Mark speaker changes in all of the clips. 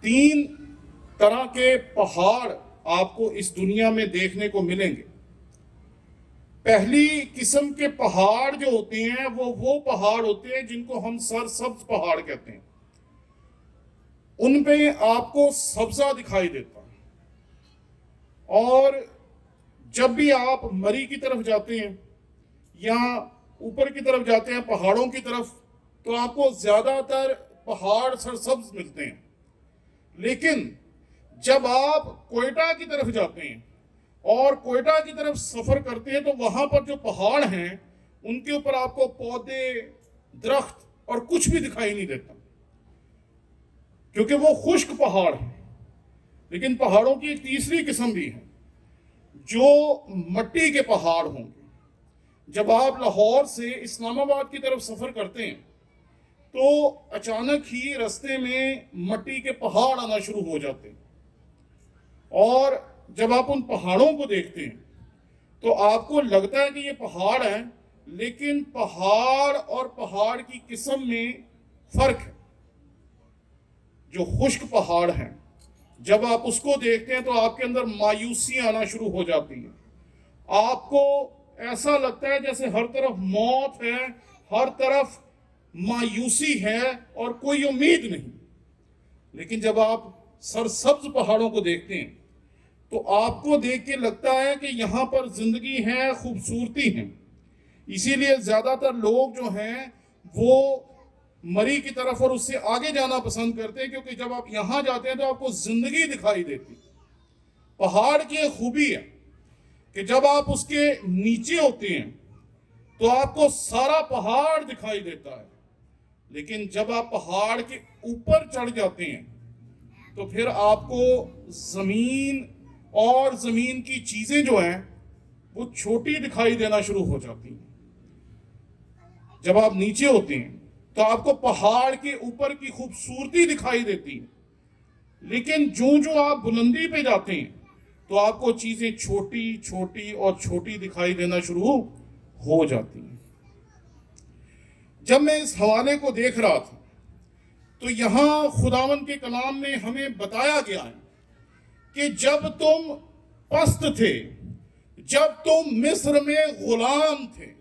Speaker 1: تین طرح کے پہاڑ آپ کو اس دنیا میں دیکھنے کو ملیں گے۔ پہلی قسم کے پہاڑ جو ہوتے ہیں وہ پہاڑ ہوتے ہیں جن کو ہم سرسبز پہاڑ کہتے ہیں۔ ان پہ آپ کو سبزہ دکھائی دیتا ہے، اور جب بھی آپ مری کی طرف جاتے ہیں یا اوپر کی طرف جاتے ہیں پہاڑوں کی طرف، تو آپ کو زیادہ تر پہاڑ سرسبز ملتے ہیں۔ لیکن جب آپ کوئٹہ کی طرف جاتے ہیں اور کوئٹہ کی طرف سفر کرتے ہیں تو وہاں پر جو پہاڑ ہیں ان کے اوپر آپ کو پودے، درخت اور کچھ بھی دکھائی نہیں دیتا، کیونکہ وہ خشک پہاڑ ہیں۔ لیکن پہاڑوں کی ایک تیسری قسم بھی ہے جو مٹی کے پہاڑ ہوں گے۔ جب آپ لاہور سے اسلام آباد کی طرف سفر کرتے ہیں تو اچانک ہی رستے میں مٹی کے پہاڑ آنا شروع ہو جاتے ہیں، اور جب آپ ان پہاڑوں کو دیکھتے ہیں تو آپ کو لگتا ہے کہ یہ پہاڑ ہیں، لیکن پہاڑ اور پہاڑ کی قسم میں فرق ہے۔ جو خشک پہاڑ ہیں، جب آپ اس کو دیکھتے ہیں تو آپ کے اندر مایوسی آنا شروع ہو جاتی ہے۔ آپ کو ایسا لگتا ہے جیسے ہر طرف موت ہے، ہر طرف مایوسی ہے اور کوئی امید نہیں۔ لیکن جب آپ سرسبز پہاڑوں کو دیکھتے ہیں تو آپ کو دیکھ کے لگتا ہے کہ یہاں پر زندگی ہے، خوبصورتی ہے۔ اسی لیے زیادہ تر لوگ جو ہیں وہ مری کی طرف اور اس سے آگے جانا پسند کرتے ہیں، کیونکہ جب آپ یہاں جاتے ہیں تو آپ کو زندگی دکھائی دیتی۔ پہاڑ کی ایک خوبی ہے کہ جب آپ اس کے نیچے ہوتے ہیں تو آپ کو سارا پہاڑ دکھائی دیتا ہے، لیکن جب آپ پہاڑ کے اوپر چڑھ جاتے ہیں تو پھر آپ کو زمین اور زمین کی چیزیں جو ہیں وہ چھوٹی دکھائی دینا شروع ہو جاتی ہیں۔ جب آپ نیچے ہوتے ہیں تو آپ کو پہاڑ کے اوپر کی خوبصورتی دکھائی دیتی ہے، لیکن جو آپ بلندی پہ جاتے ہیں تو آپ کو چیزیں چھوٹی چھوٹی اور چھوٹی دکھائی دینا شروع ہو جاتی ہیں۔ جب میں اس حوالے کو دیکھ رہا تھا تو یہاں خداوند کے کلام میں ہمیں بتایا گیا ہے کہ جب تم پست تھے، جب تم مصر میں غلام تھے،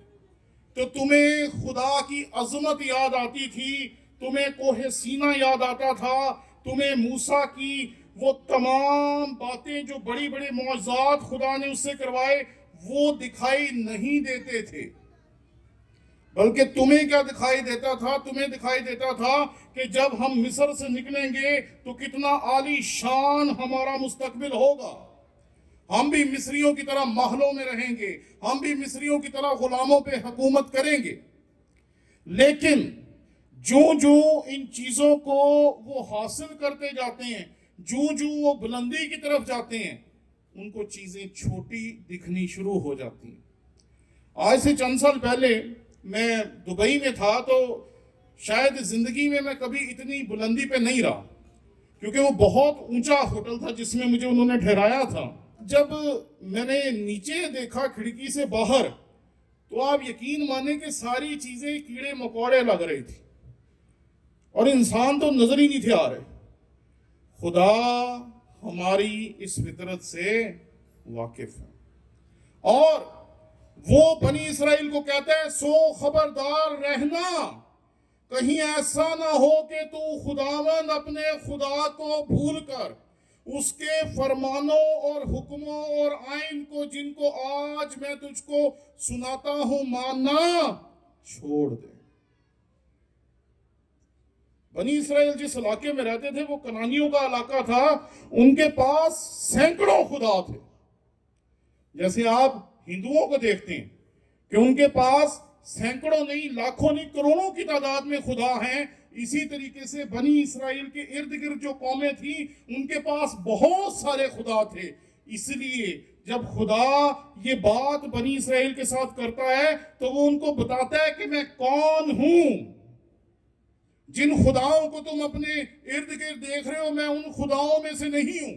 Speaker 1: تو تمہیں خدا کی عظمت یاد آتی تھی، تمہیں کوہ سینا یاد آتا تھا، تمہیں موسیٰ کی وہ تمام باتیں جو بڑی بڑی معجزات خدا نے اس سے کروائے وہ دکھائی نہیں دیتے تھے، بلکہ تمہیں کیا دکھائی دیتا تھا؟ تمہیں دکھائی دیتا تھا کہ جب ہم مصر سے نکلیں گے تو کتنا عالی شان ہمارا مستقبل ہوگا، ہم بھی مصریوں کی طرح محلوں میں رہیں گے، ہم بھی مصریوں کی طرح غلاموں پہ حکومت کریں گے۔ لیکن جو ان چیزوں کو وہ حاصل کرتے جاتے ہیں، جو وہ بلندی کی طرف جاتے ہیں، ان کو چیزیں چھوٹی دکھنی شروع ہو جاتی ہیں۔ آج سے چند سال پہلے میں دبئی میں تھا تو شاید زندگی میں کبھی اتنی بلندی پہ نہیں رہا، کیونکہ وہ بہت اونچا ہوٹل تھا جس میں مجھے انہوں نے ٹھہرایا تھا۔ جب میں نے نیچے دیکھا کھڑکی سے باہر تو آپ یقین مانیں کہ ساری چیزیں کیڑے مکوڑے لگ رہی تھی اور انسان تو نظر ہی نہیں تھے آ رہے۔ خدا ہماری اس فطرت سے واقف ہے، اور وہ بنی اسرائیل کو کہتا ہے سو خبردار رہنا، کہیں ایسا نہ ہو کہ تو خداوند اپنے خدا کو بھول کر اس کے فرمانوں اور حکموں اور آئین کو جن کو آج میں تجھ کو سناتا ہوں ماننا چھوڑ دے۔ بنی اسرائیل جس علاقے میں رہتے تھے وہ کنانیوں کا علاقہ تھا، ان کے پاس سینکڑوں خدا تھے۔ جیسے آپ ہندوؤں کو دیکھتے ہیں کہ ان کے پاس سینکڑوں نہیں، لاکھوں نہیں، کروڑوں کی تعداد میں خدا ہیں، اسی طریقے سے بنی اسرائیل کے ارد گرد جو قومیں تھیں ان کے پاس بہت سارے خدا تھے۔ اس لیے جب خدا یہ بات بنی اسرائیل کے ساتھ کرتا ہے تو وہ ان کو بتاتا ہے کہ میں کون ہوں۔ جن خداؤں کو تم اپنے ارد گرد دیکھ رہے ہو میں ان خداؤں میں سے نہیں ہوں۔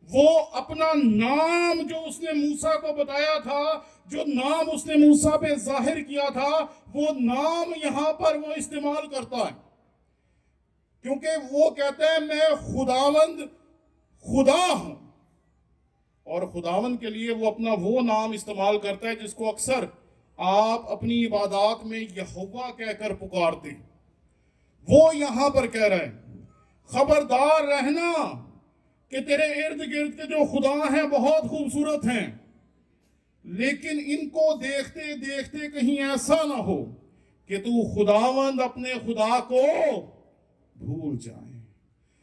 Speaker 1: وہ اپنا نام جو اس نے موسیٰ کو بتایا تھا، جو نام اس نے موسیٰ پہ ظاہر کیا تھا، وہ نام یہاں پر وہ استعمال کرتا ہے، کیونکہ وہ کہتا ہے میں خداوند خدا ہوں، اور خداوند کے لیے وہ اپنا وہ نام استعمال کرتا ہے جس کو اکثر آپ اپنی عبادات میں یہوہ کہہ کر پکارتے ہیں۔ وہ یہاں پر کہہ رہا ہے خبردار رہنا کہ تیرے ارد گرد کے جو خدا ہیں بہت خوبصورت ہیں، لیکن ان کو دیکھتے دیکھتے کہیں ایسا نہ ہو کہ تو خداوند اپنے خدا کو بھول جائے،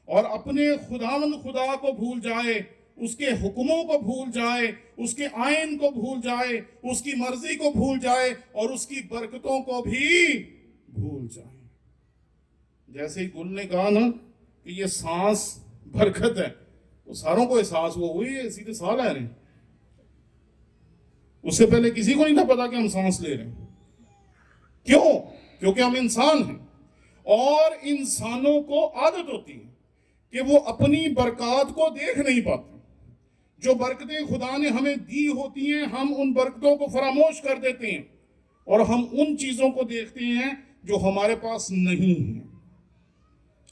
Speaker 1: اور اپنے خداوند خدا کو بھول جائے، اس کے حکموں کو بھول جائے، اس کے آئین کو بھول جائے، اس کی مرضی کو بھول جائے، اور اس کی برکتوں کو بھی بھول جائے۔ جیسے ہی گل نے کہا نا کہ یہ سانس برکت ہے، تو ساروں کو احساس ہوا ہوئی سیدھے ساہ لے رہے ہیں، اس سے پہلے کسی کو نہیں تھا پتا کہ ہم سانس لے رہے ہیں۔ کیوں؟ کیونکہ ہم انسان ہیں، اور انسانوں کو عادت ہوتی ہے کہ وہ اپنی برکات کو دیکھ نہیں پاتے۔ جو برکتیں خدا نے ہمیں دی ہوتی ہیں ہم ان برکتوں کو فراموش کر دیتے ہیں، اور ہم ان چیزوں کو دیکھتے ہیں جو ہمارے پاس نہیں ہیں۔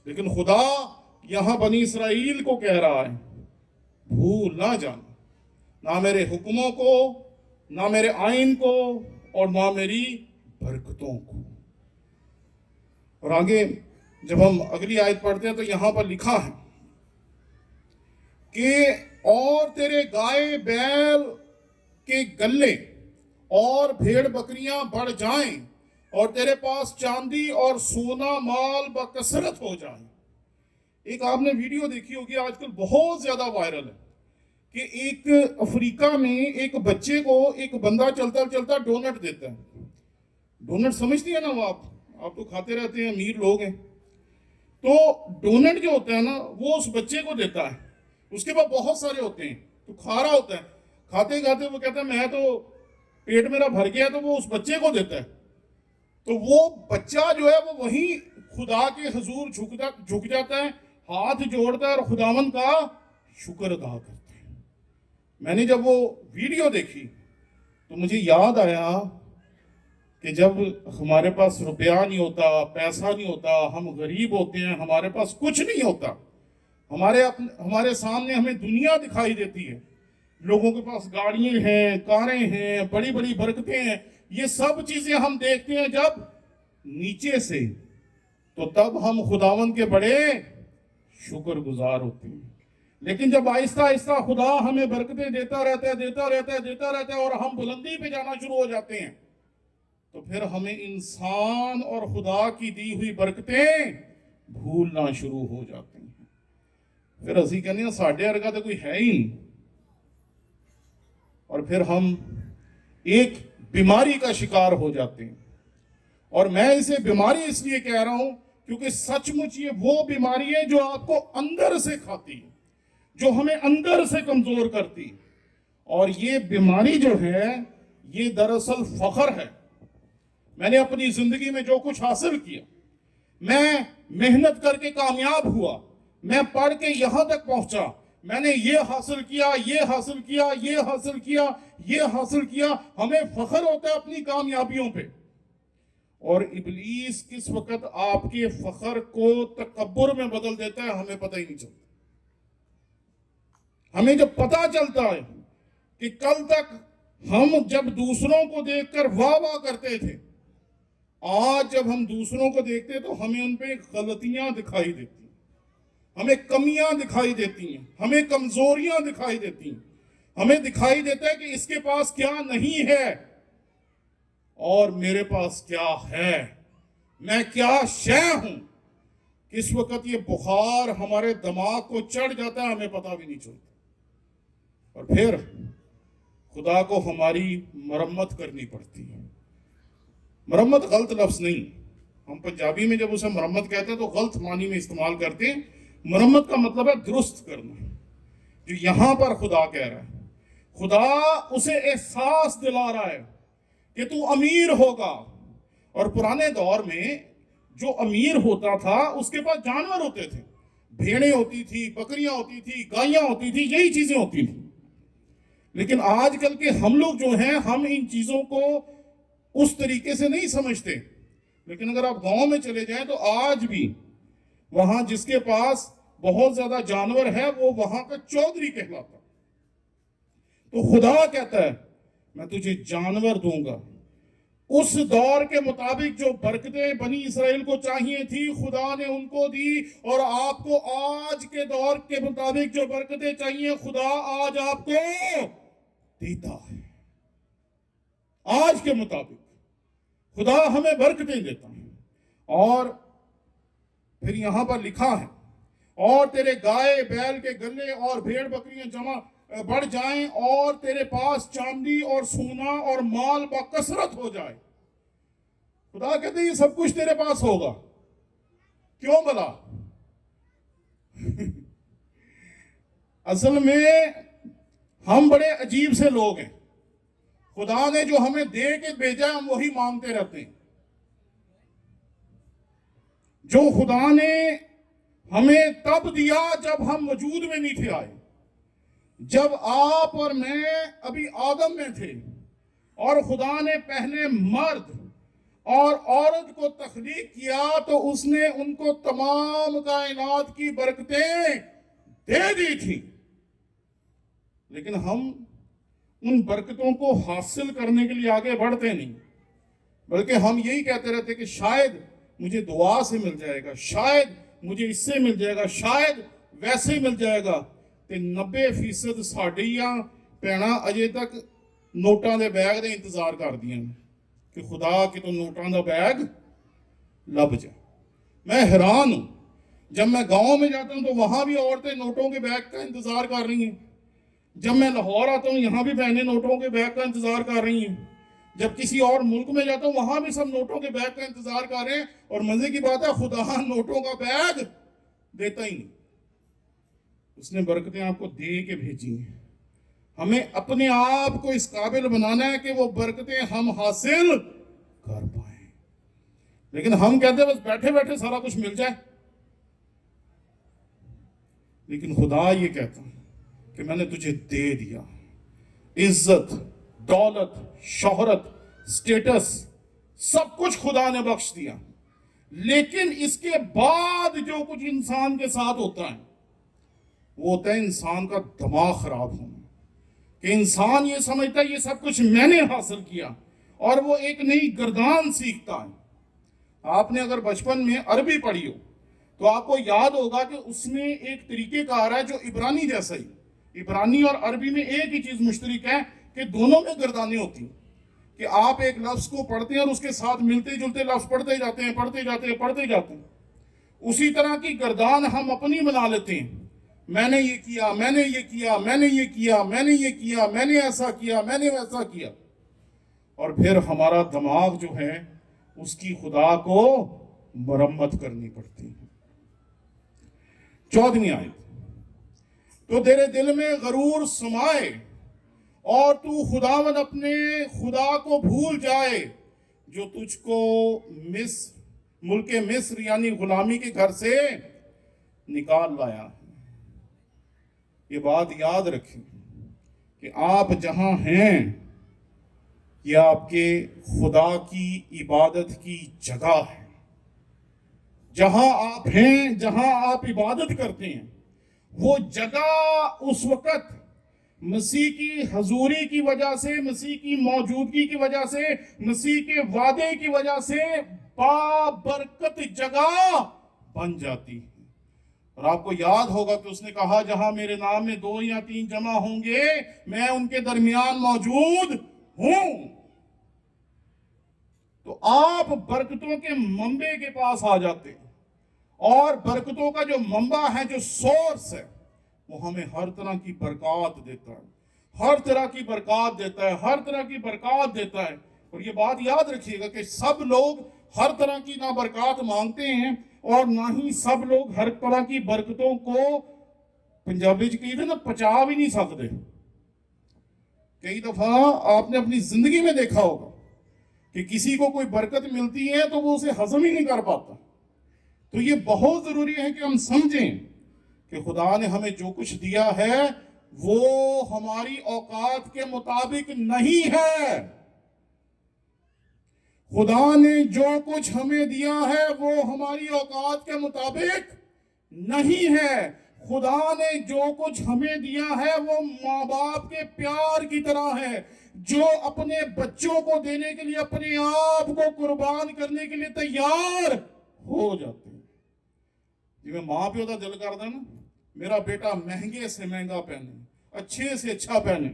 Speaker 1: لیکن خدا یہاں بنی اسرائیل کو کہہ رہا ہے بھول نہ جانا، نہ میرے حکموں کو، نہ میرے آئین کو، اور نہ میری برکتوں کو۔ اور آگے جب ہم اگلی آیت پڑھتے ہیں تو یہاں پر لکھا ہے کہ اور تیرے گائے بیل کے گلے اور بھیڑ بکریاں بڑھ جائیں، اور تیرے پاس چاندی اور سونا مال بکثرت ہو جائیں۔ ایک آپ نے ویڈیو دیکھی ہوگی آج کل بہت زیادہ وائرل ہے کہ ایک افریقہ میں ایک بچے کو ایک بندہ چلتا چلتا ڈونٹ دیتا ہے۔ ڈونٹ سمجھتی ہے نا وہ، آپ تو کھاتے رہتے ہیں، امیر لوگ ہیں، تو ڈونٹ جو ہوتا ہے نا وہ اس بچے کو دیتا ہے، اس کے بعد بہت سارے ہوتے ہیں تو کھا رہا ہوتا ہے، کھاتے کھاتے وہ کہتا ہے میں تو پیٹ میرا بھر گیا، تو وہ اس بچے کو دیتا ہے، تو وہ بچہ جو ہے وہ وہیں خدا کے حضور جھک جاتا ہے، ہاتھ جوڑتا ہے اور خداوند کا شکر ادا کرتا ہے۔ میں نے جب وہ ویڈیو دیکھی تو مجھے یاد آیا کہ جب ہمارے پاس روپیہ نہیں ہوتا، پیسہ نہیں ہوتا، ہم غریب ہوتے ہیں، ہمارے پاس کچھ نہیں ہوتا، ہمارے سامنے ہمیں دنیا دکھائی دیتی ہے، لوگوں کے پاس گاڑیاں ہیں، کاریں ہیں، بڑی بڑی برکتیں ہیں، یہ سب چیزیں ہم دیکھتے ہیں جب نیچے سے، تو تب ہم خداوند کے بڑے شکر گزار ہوتے ہیں۔ لیکن جب آہستہ آہستہ خدا ہمیں برکتیں دیتا رہتا ہے اور ہم بلندی پہ جانا شروع ہو جاتے ہیں، تو پھر ہمیں انسان اور خدا کی دی ہوئی برکتیں بھولنا شروع ہو جاتے ہیں۔ پھر اسی کہنے ہیں ساڑھے ارگا تو کوئی ہے ہی نہیں، اور پھر ہم ایک بیماری کا شکار ہو جاتے ہیں۔ اور میں اسے بیماری اس لیے کہہ رہا ہوں کیونکہ سچ مچ یہ وہ بیماری ہے جو آپ کو اندر سے کھاتی ہے، جو ہمیں اندر سے کمزور کرتی ہے۔ اور یہ بیماری جو ہے یہ دراصل فخر ہے۔ میں نے اپنی زندگی میں جو کچھ حاصل کیا، میں محنت کر کے کامیاب ہوا، میں پڑھ کے یہاں تک پہنچا، میں نے یہ حاصل کیا، یہ حاصل کیا، یہ حاصل کیا، یہ حاصل کیا، ہمیں فخر ہوتا ہے اپنی کامیابیوں پہ۔ اور ابلیس کس وقت آپ کے فخر کو تکبر میں بدل دیتا ہے ہمیں پتہ ہی نہیں چلتا۔ ہمیں جب پتہ چلتا ہے کہ کل تک ہم جب دوسروں کو دیکھ کر واہ واہ کرتے تھے، آج جب ہم دوسروں کو دیکھتے تو ہمیں ان پہ غلطیاں دکھائی دیتی ہیں، ہمیں کمیاں دکھائی دیتی ہیں، ہمیں کمزوریاں دکھائی دیتی ہیں، ہمیں دکھائی دیتا ہے کہ اس کے پاس کیا نہیں ہے اور میرے پاس کیا ہے، میں کیا شے ہوں۔ کس وقت یہ بخار ہمارے دماغ کو چڑھ جاتا ہے ہمیں پتہ بھی نہیں چلتا، اور پھر خدا کو ہماری مرمت کرنی پڑتی ہے۔ مرمت غلط لفظ نہیں، ہم پنجابی میں جب اسے مرمت کہتے ہیں تو غلط معنی میں استعمال کرتے ہیں۔ مرمت کا مطلب ہے درست کرنا، جو یہاں پر خدا کہہ رہا ہے۔ خدا اسے احساس دلا رہا ہے کہ تو امیر ہوگا، اور پرانے دور میں جو امیر ہوتا تھا اس کے پاس جانور ہوتے تھے، بھیڑیں ہوتی تھی، بکریاں ہوتی تھی، گائیاں ہوتی تھی، یہی چیزیں ہوتی تھی۔ لیکن آج کل کے ہم لوگ جو ہیں ہم ان چیزوں کو اس طریقے سے نہیں سمجھتے، لیکن اگر آپ گاؤں میں چلے جائیں تو آج بھی وہاں جس کے پاس بہت زیادہ جانور ہے وہ وہاں کا چودھری کہلاتا. تو خدا کہتا ہے میں تجھے جانور دوں گا. اس دور کے مطابق جو برکتیں بنی اسرائیل کو چاہیے تھی خدا نے ان کو دی, اور آپ کو آج کے دور کے مطابق جو برکتیں چاہیے خدا آج آپ کو دیتا ہے. آج کے مطابق خدا ہمیں برکتیں دیتا ہے. اور پھر یہاں پر لکھا ہے اور تیرے گائے بیل کے گلے اور بھیڑ بکریاں جمع بڑھ جائیں اور تیرے پاس چاندی اور سونا اور مال بکثرت ہو جائے. خدا کہتے ہیں یہ سب کچھ تیرے پاس ہوگا. کیوں بلا؟ اصل میں ہم بڑے عجیب سے لوگ ہیں. خدا نے جو ہمیں دے کے بھیجا ہم وہی مانگتے رہتے ہیں. جو خدا نے ہمیں تب دیا جب ہم وجود میں نہیں تھے آئے, جب آپ اور میں ابھی آدم میں تھے, اور خدا نے پہلے مرد اور عورت کو تخلیق کیا تو اس نے ان کو تمام کائنات کی برکتیں دے دی تھی. لیکن ہم ان برکتوں کو حاصل کرنے کے لیے آگے بڑھتے نہیں, بلکہ ہم یہی کہتے رہتے کہ شاید مجھے دعا سے مل جائے گا, شاید مجھے اس سے مل جائے گا, شاید ویسے مل جائے گا. 90% ساڈیاں پینا اجے تک نوٹاں دے بیگ دے انتظار کر دیا کہ خدا کہ تو نوٹاں دا بیگ لب جائے. میں حیران ہوں, جب میں گاؤں میں جاتا ہوں تو وہاں بھی عورتیں نوٹوں کے بیگ کا انتظار کر رہی ہیں. جب میں لاہور آتا ہوں یہاں بھی بہنیں نوٹوں کے بیگ کا انتظار کر رہی ہیں. جب کسی اور ملک میں جاتا ہوں وہاں بھی سب نوٹوں کے بیگ کا انتظار کر رہے ہیں. اور مزے کی بات ہے خدا نوٹوں کا بیگ دیتا ہی نہیں. اس نے برکتیں آپ کو دے کے بھیجی ہیں. ہمیں اپنے آپ کو اس قابل بنانا ہے کہ وہ برکتیں ہم حاصل کر پائیں. لیکن ہم کہتے ہیں بس بیٹھے بیٹھے سارا کچھ مل جائے. لیکن خدا یہ کہتا ہے کہ میں نے تجھے دے دیا عزت, دولت, شہرت, سٹیٹس, سب کچھ خدا نے بخش دیا. لیکن اس کے بعد جو کچھ انسان کے ساتھ ہوتا ہے وہ ہوتا ہے انسان کا دماغ خراب ہونا. کہ انسان یہ سمجھتا ہے یہ سب کچھ میں نے حاصل کیا, اور وہ ایک نئی گردان سیکھتا ہے. آپ نے اگر بچپن میں عربی پڑھی ہو تو آپ کو یاد ہوگا کہ اس میں ایک طریقہ کار ہے جو عبرانی جیسا ہی. عبرانی اور عربی میں ایک ہی چیز مشترک ہے کہ دونوں میں گردانیں ہوتی ہیں. کہ آپ ایک لفظ کو پڑھتے ہیں اور اس کے ساتھ ملتے جلتے لفظ پڑھتے جاتے ہیں, پڑھتے جاتے ہیں, پڑھتے جاتے ہیں. اسی طرح کی گردان ہم اپنی بنا لیتے ہیں. میں نے یہ کیا, میں نے یہ کیا, میں نے یہ کیا, میں نے یہ کیا, میں نے ایسا کیا, میں نے ویسا کیا. اور پھر ہمارا دماغ جو ہے اس کی خدا کو مرمت کرنی پڑتی ہے. 14ویں آیت, تو تیرے دل میں غرور سمائے اور تو خداوند اپنے خدا کو بھول جائے جو تجھ کو ملک مصر یعنی غلامی کے گھر سے نکال لایا. یہ بات یاد رکھیں کہ آپ جہاں ہیں یہ آپ کے خدا کی عبادت کی جگہ ہے. جہاں آپ ہیں, جہاں آپ عبادت کرتے ہیں, وہ جگہ اس وقت مسیح کی حضوری کی وجہ سے, مسیح کی موجودگی کی وجہ سے, مسیح کے وعدے کی وجہ سے بابرکت جگہ بن جاتی ہے. اور آپ کو یاد ہوگا کہ اس نے کہا جہاں میرے نام میں 2 یا 3 جمع ہوں گے میں ان کے درمیان موجود ہوں. تو آپ برکتوں کے منبع کے پاس آ جاتے ہیں, اور برکتوں کا جو منبع ہے, جو سورس ہے, وہ ہمیں ہر طرح کی برکات دیتا ہے, ہر طرح کی برکات دیتا ہے, ہر طرح کی برکات دیتا ہے. اور یہ بات یاد رکھیے گا کہ سب لوگ ہر طرح کی نہ برکات مانگتے ہیں, اور نہ ہی سب لوگ ہر طرح کی برکتوں کو پنجابی کہتے نا پچا بھی نہیں سکتے. کئی دفعہ آپ نے اپنی زندگی میں دیکھا ہوگا کہ کسی کو کوئی برکت ملتی ہے تو وہ اسے ہضم ہی نہیں کر پاتا. تو یہ بہت ضروری ہے کہ ہم سمجھیں کہ خدا نے ہمیں جو کچھ دیا ہے وہ ہماری اوقات کے مطابق نہیں ہے. خدا نے جو کچھ ہمیں دیا ہے وہ ہماری اوقات کے مطابق نہیں ہے۔ خدا نے جو کچھ ہمیں دیا ہے وہ ماں باپ کے پیار کی طرح ہے، جو اپنے بچوں کو دینے کے لیے اپنے آپ کو قربان کرنے کے لیے تیار ہو جاتے ہیں۔ جی میں ماں پیو کا دل کرتا نا میرا بیٹا مہنگے سے مہنگا پہنے، اچھے سے اچھا پہنے،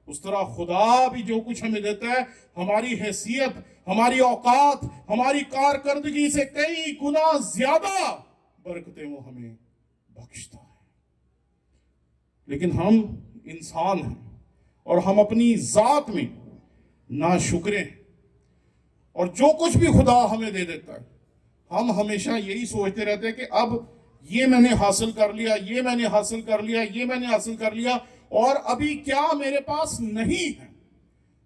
Speaker 1: اس طرح خدا بھی جو کچھ ہمیں دیتا ہے ہماری حیثیت، ہماری اوقات، ہماری کارکردگی سے کئی گنا زیادہ برکتیں وہ ہمیں بخشتا ہے۔ لیکن ہم انسان ہیں اور ہم اپنی ذات میں ناشکرے ہیں، اور جو کچھ بھی خدا ہمیں دے دیتا ہے ہم ہمیشہ یہی سوچتے رہتے ہیں کہ اب یہ میں نے حاصل کر لیا، یہ میں نے حاصل کر لیا، یہ میں نے حاصل کر لیا، اور ابھی کیا میرے پاس نہیں ہے،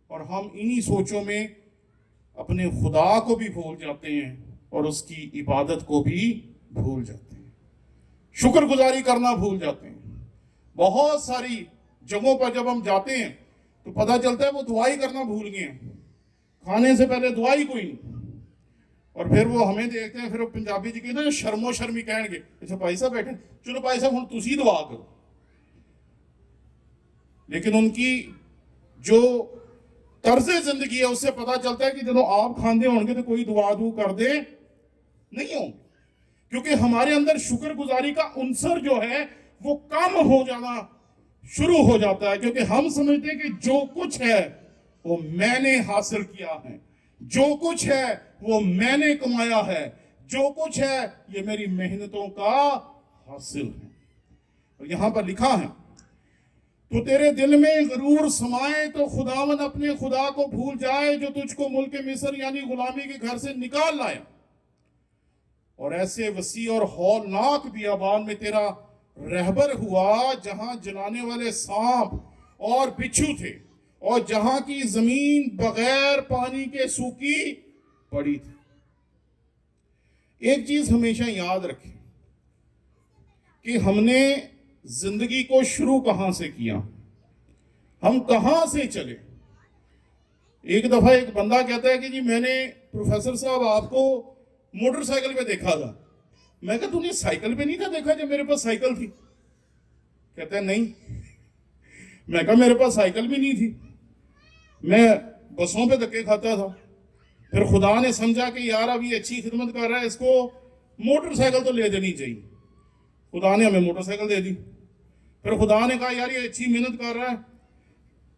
Speaker 1: اور ہم انہی سوچوں میں اپنے خدا کو بھی بھول جاتے ہیں اور اس کی عبادت کو بھی بھول جاتے ہیں، شکر گزاری کرنا بھول جاتے ہیں۔ بہت ساری جگہوں پر جب ہم جاتے ہیں تو پتہ چلتا ہے وہ دعائی کرنا بھول گئے ہیں، کھانے سے پہلے دعائی کوئی نہیں، اور پھر وہ ہمیں دیکھتے ہیں، پھر وہ پنجابی جی کہتے ہیں شرم و شرمی کہیں گے، اچھا بھائی صاحب بیٹھے، چلو بھائی صاحب ہوں تسی دعا کرو۔ لیکن ان کی جو طرز زندگی ہے اس سے پتہ چلتا ہے کہ جب آپ کھاندے ہوں گے تو کوئی دعا دو کر دے نہیں ہوں گے، کیونکہ ہمارے اندر شکر گزاری کا عنصر جو ہے وہ کم ہو جانا شروع ہو جاتا ہے، کیونکہ ہم سمجھتے ہیں کہ جو کچھ ہے وہ میں نے حاصل کیا ہے، جو کچھ ہے وہ میں نے کمایا ہے، جو کچھ ہے یہ میری محنتوں کا حاصل ہے۔ اور یہاں پر لکھا ہے تو تیرے دل میں غرور سمائے تو خداوند اپنے خدا کو بھول جائے جو تجھ کو ملک مصر یعنی غلامی کے گھر سے نکال لایا، اور ایسے وسیع اور ہولناک بیابان میں تیرا رہبر ہوا جہاں جلانے والے سانپ اور بچھو تھے، اور جہاں کی زمین بغیر پانی کے سوکھی پڑی تھی۔ ایک چیز ہمیشہ یاد رکھیں کہ ہم نے زندگی کو شروع کہاں سے کیا، ہم کہاں سے چلے۔ ایک دفعہ ایک بندہ کہتا ہے کہ جی میں نے پروفیسر صاحب آپ کو موٹر سائیکل پہ دیکھا تھا۔ میں کہا تو نے سائیکل پہ نہیں تھا دیکھا جب میرے پاس سائیکل تھی؟ کہتا ہے نہیں۔ میں کہا میرے پاس سائیکل بھی نہیں تھی، میں بسوں پہ دھکے کھاتا تھا، پھر خدا نے سمجھا کہ یار اب یہ اچھی خدمت کر رہا ہے، اس کو موٹر سائیکل تو لے دینی چاہیے، خدا نے ہمیں موٹر سائیکل دے دی۔ پھر خدا نے کہا یار یہ اچھی محنت کر رہا ہے،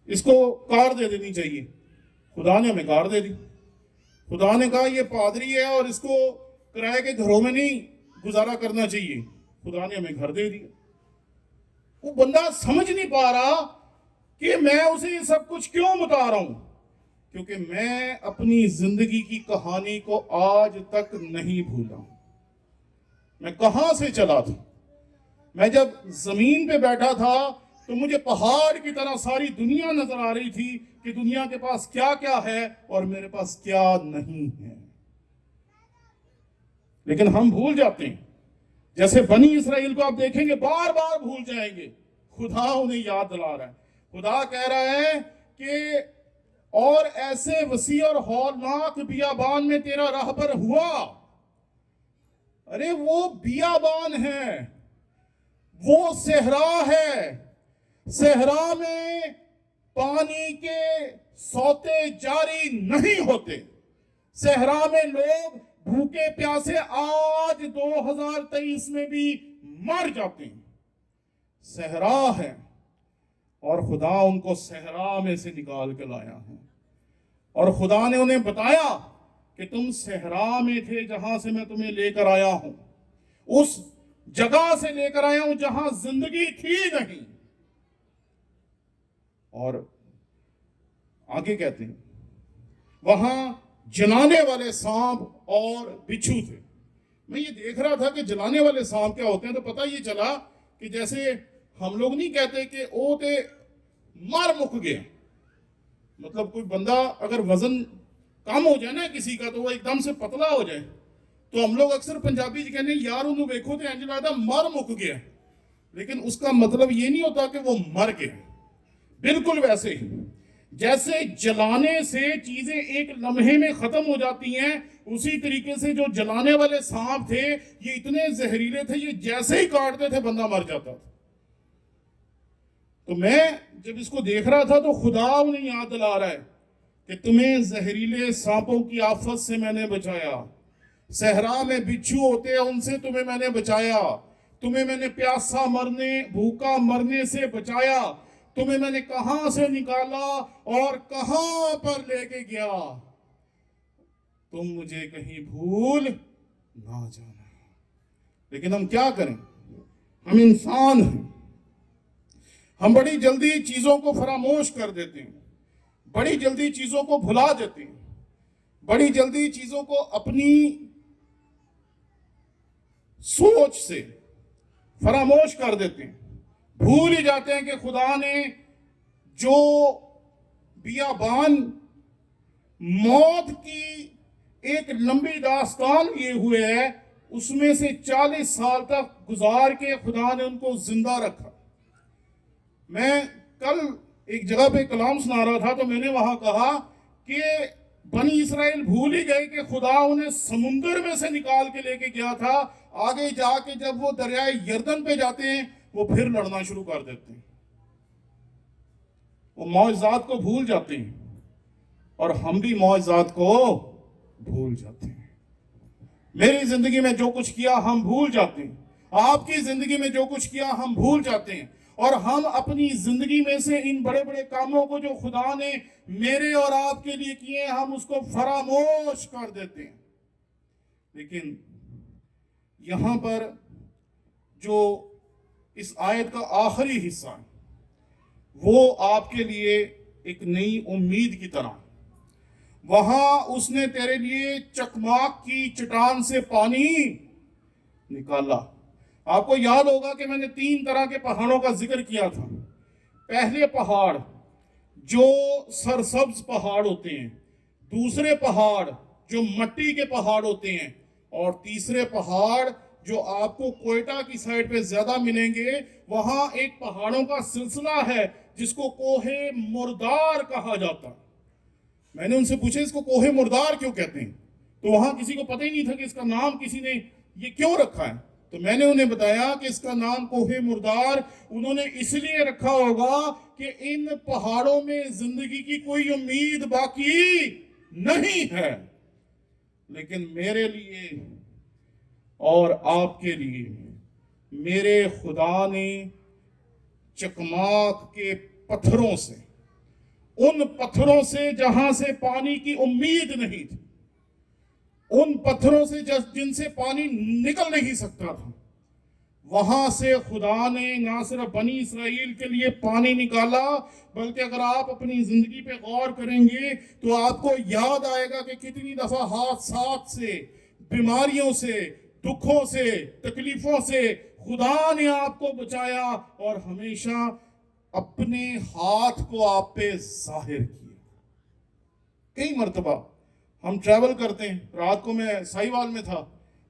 Speaker 1: اس کو کار دے دینی چاہیے، خدا نے ہمیں کار دے دی۔ خدا نے کہا یہ پادری ہے اور اس کو کرائے کے گھروں میں نہیں گزارا کرنا چاہیے، خدا نے ہمیں گھر دے دیا۔ وہ بندہ سمجھ نہیں پا رہا کہ میں اسے یہ سب کچھ کیوں بتا رہا ہوں، کیونکہ میں اپنی زندگی کی کہانی کو آج تک نہیں بھولا ہوں۔ میں کہاں سے چلا تھا؟ میں جب زمین پہ بیٹھا تھا تو مجھے پہاڑ کی طرح ساری دنیا نظر آ رہی تھی کہ دنیا کے پاس کیا کیا ہے اور میرے پاس کیا نہیں ہے، لیکن ہم بھول جاتے ہیں۔ جیسے بنی اسرائیل کو آپ دیکھیں گے بار بار بھول جائیں گے، خدا انہیں یاد دلا رہا ہے۔ خدا کہہ رہا ہے کہ اور ایسے وسیع اور ہولناک بیابان میں تیرا راہبر ہوا۔ ارے وہ بیابان ہے، وہ صحرا ہے، صحرا میں پانی کے سوتے جاری نہیں ہوتے، صحرا میں لوگ بھوکے پیاسے آج 2023 میں بھی مر جاتے ہیں۔ صحرا ہے اور خدا ان کو صحرا میں سے نکال کے لایا ہے، اور خدا نے انہیں بتایا کہ تم صحرا میں تھے جہاں سے میں تمہیں لے کر آیا ہوں، اس جگہ سے لے کر آیا ہوں جہاں زندگی تھی نہیں۔ اور آگے کہتے ہیں وہاں جلانے والے سانپ اور بچھو تھے۔ میں یہ دیکھ رہا تھا کہ جلانے والے سانپ کیا ہوتے ہیں، تو پتہ یہ چلا کہ جیسے ہم لوگ نہیں کہتے کہ او تے مر مک گیا، مطلب کوئی بندہ اگر وزن کم ہو جائے نا کسی کا تو وہ ایک دم سے پتلا ہو جائے، تو ہم لوگ اکثر پنجابی کہنے یار انہوں ویکھو تے انج لگدا مر مک گیا، لیکن اس کا مطلب یہ نہیں ہوتا کہ وہ مر گیا۔ بالکل ویسے ہی جیسے جلانے سے چیزیں ایک لمحے میں ختم ہو جاتی ہیں، اسی طریقے سے جو جلانے والے سانپ تھے یہ اتنے زہریلے تھے، یہ جیسے ہی کاٹتے تھے بندہ مر جاتا تھا۔ تو میں جب اس کو دیکھ رہا تھا تو خدا انہیں یاد دلا رہا ہے کہ تمہیں زہریلے سانپوں کی آفت سے میں نے بچایا، صحرا میں بچھو ہوتے ہیں ان سے تمہیں میں نے بچایا، تمہیں میں نے پیاسا مرنے بھوکا مرنے سے بچایا، تمہیں میں نے کہاں سے نکالا اور کہاں پر لے کے گیا، تم مجھے کہیں بھول نہ جانا۔ لیکن ہم کیا کریں، ہم انسان ہیں، ہم بڑی جلدی چیزوں کو فراموش کر دیتے ہیں، بڑی جلدی چیزوں کو بھلا دیتے ہیں، بڑی جلدی چیزوں کو اپنی سوچ سے فراموش کر دیتے ہیں، بھول ہی جاتے ہیں کہ خدا نے جو بیابان موت کی ایک لمبی داستان لیے ہوئے ہے اس میں سے 40 سال تک گزار کے خدا نے ان کو زندہ رکھا۔ میں کل ایک جگہ پہ کلام سنا رہا تھا تو میں نے وہاں کہا کہ بنی اسرائیل بھول ہی گئے کہ خدا انہیں سمندر میں سے نکال کے لے کے گیا تھا، آگے جا کے جب وہ دریائے یردن پہ جاتے ہیں وہ پھر لڑنا شروع کر دیتے ہیں، وہ معجزات کو بھول جاتے ہیں، اور ہم بھی معجزات کو بھول جاتے ہیں۔ میری زندگی میں جو کچھ کیا ہم بھول جاتے ہیں، آپ کی زندگی میں جو کچھ کیا ہم بھول جاتے ہیں، اور ہم اپنی زندگی میں سے ان بڑے بڑے کاموں کو جو خدا نے میرے اور آپ کے لیے کیے ہم اس کو فراموش کر دیتے ہیں۔ لیکن یہاں پر جو اس آیت کا آخری حصہ ہے وہ آپ کے لیے ایک نئی امید کی طرح، وہاں اس نے تیرے لیے چکماک کی چٹان سے پانی نکالا۔ آپ کو یاد ہوگا کہ میں نے 3 طرح کے پہاڑوں کا ذکر کیا تھا۔ پہلے پہاڑ جو سرسبز پہاڑ ہوتے ہیں، دوسرے پہاڑ جو مٹی کے پہاڑ ہوتے ہیں، اور تیسرے پہاڑ جو آپ کو کوئٹہ کی سائٹ پہ زیادہ ملیں گے، وہاں ایک پہاڑوں کا سلسلہ ہے جس کو کوہ مردار کہا جاتا ہے۔ میں نے ان سے پوچھا اس کو کوہ مردار کیوں کہتے ہیں، تو وہاں کسی کو پتہ ہی نہیں تھا کہ اس کا نام کسی نے یہ کیوں رکھا ہے۔ تو میں نے انہیں بتایا کہ اس کا نام کوہ مردار انہوں نے اس لیے رکھا ہوگا کہ ان پہاڑوں میں زندگی کی کوئی امید باقی نہیں ہے، لیکن میرے لیے اور آپ کے لیے میرے خدا نے چکماک کے پتھروں سے، ان پتھروں سے جہاں سے پانی کی امید نہیں تھی، ان پتھروں سے جن سے پانی نکل نہیں سکتا تھا، وہاں سے خدا نے نہ صرف بنی اسرائیل کے لیے پانی نکالا، بلکہ اگر آپ اپنی زندگی پہ غور کریں گے تو آپ کو یاد آئے گا کہ کتنی دفعہ حادثات سے، بیماریوں سے، دکھوں سے، تکلیفوں سے خدا نے آپ کو بچایا اور ہمیشہ اپنے ہاتھ کو آپ پہ ظاہر کیا۔ کئی مرتبہ ہم ٹریول کرتے ہیں، رات کو میں سائیوال میں تھا،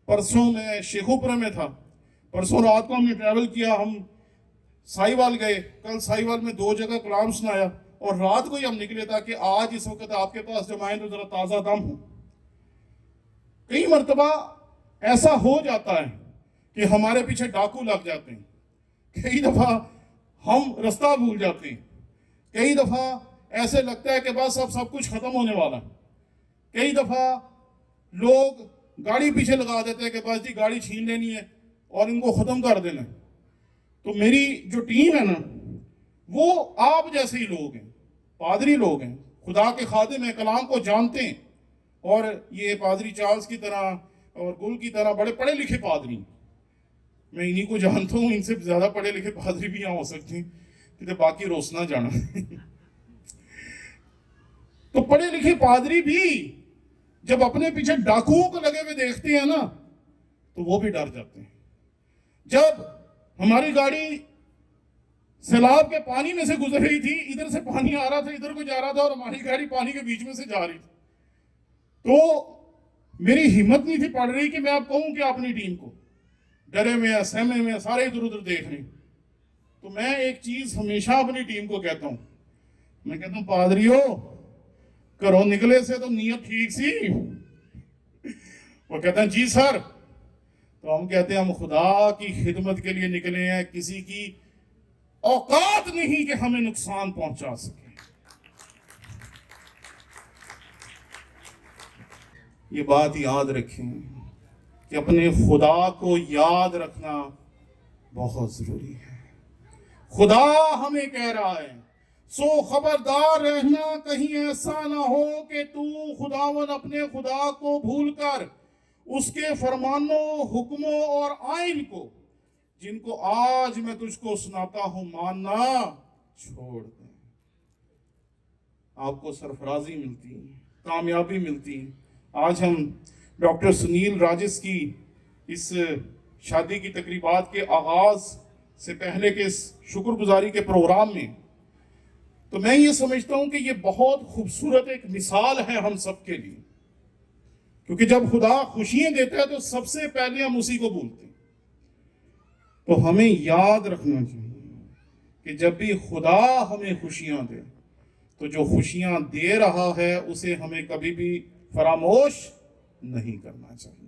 Speaker 1: پرسوں میں شیخوپورہ میں تھا، پرسوں رات کو ہم نے ٹریول کیا، ہم سائیوال گئے، کل سائیوال میں 2 جگہ کلام سنایا، اور رات کو ہی ہم نکلے تاکہ آج اس وقت آپ کے پاس جب آئیں تو ذرا تازہ دم ہو۔ کئی مرتبہ ایسا ہو جاتا ہے کہ ہمارے پیچھے ڈاکو لگ جاتے ہیں، کئی دفعہ ہم رستہ بھول جاتے ہیں، کئی دفعہ ایسے لگتا ہے کہ بس اب سب کچھ ختم ہونے والا ہے، کئی دفعہ لوگ گاڑی پیچھے لگا دیتے ہیں کہ بس جی گاڑی چھین لینی ہے اور ان کو ختم کر دینا ہے۔ تو میری جو ٹیم ہے نا وہ آپ جیسے ہی لوگ ہیں، پادری لوگ ہیں، خدا کے خادم ہیں، کلام کو جانتے ہیں، اور یہ پادری چارلز کی طرح اور گل کی طرح بڑے پڑھے لکھے پادری ہیں۔ میں انہی کو جانتا ہوں، ان سے زیادہ پڑھے لکھے پادری بھی یہاں ہو سکتے ہیں کہ باقی روسنا جانا۔ تو پڑھے لکھے پادری بھی جب اپنے پیچھے ڈاکوؤں کو لگے ہوئے دیکھتے ہیں نا تو وہ بھی ڈر جاتے ہیں۔ جب ہماری گاڑی سیلاب کے پانی میں سے گزر رہی تھی، ادھر سے پانی آ رہا تھا ادھر کو جا رہا تھا اور ہماری گاڑی پانی کے بیچ میں سے جا رہی تھی، تو میری ہمت نہیں تھی پڑ رہی کہ میں اب کہوں کہ اپنی ٹیم کو، ڈرے میں سہمے میں سارے ادھر ادھر دیکھ رہے ہیں۔ تو میں ایک چیز ہمیشہ اپنی ٹیم کو کہتا ہوں میں کہتا ہوں پادریو گھروں نکلے سے تو نیت ٹھیک سی. وہ کہتے ہیں جی سر. تو ہم کہتے ہیں ہم خدا کی خدمت کے لیے نکلے ہیں, کسی کی اوقات نہیں کہ ہمیں نقصان پہنچا سکے. یہ بات یاد رکھیں کہ اپنے خدا کو یاد رکھنا بہت ضروری ہے. خدا ہمیں کہہ رہا ہے سو خبردار رہنا, کہیں ایسا نہ ہو کہ تو خداوند اپنے خدا کو بھول کر اس کے فرمانوں, حکموں اور آئین کو جن کو آج میں تجھ کو سناتا ہوں ماننا چھوڑ دیں. آپ کو سرفرازی ملتی ہے, کامیابی ملتی ہے. آج ہم ڈاکٹر سنیل راجس کی اس شادی کی تقریبات کے آغاز سے پہلے کے اس شکر گزاری کے پروگرام میں, تو میں یہ سمجھتا ہوں کہ یہ بہت خوبصورت ایک مثال ہے ہم سب کے لیے, کیونکہ جب خدا خوشیاں دیتا ہے تو سب سے پہلے ہم اسی کو بھولتے ہیں. تو ہمیں یاد رکھنا چاہیے کہ جب بھی خدا ہمیں خوشیاں دے تو جو خوشیاں دے رہا ہے اسے ہمیں کبھی بھی فراموش نہیں کرنا چاہیے.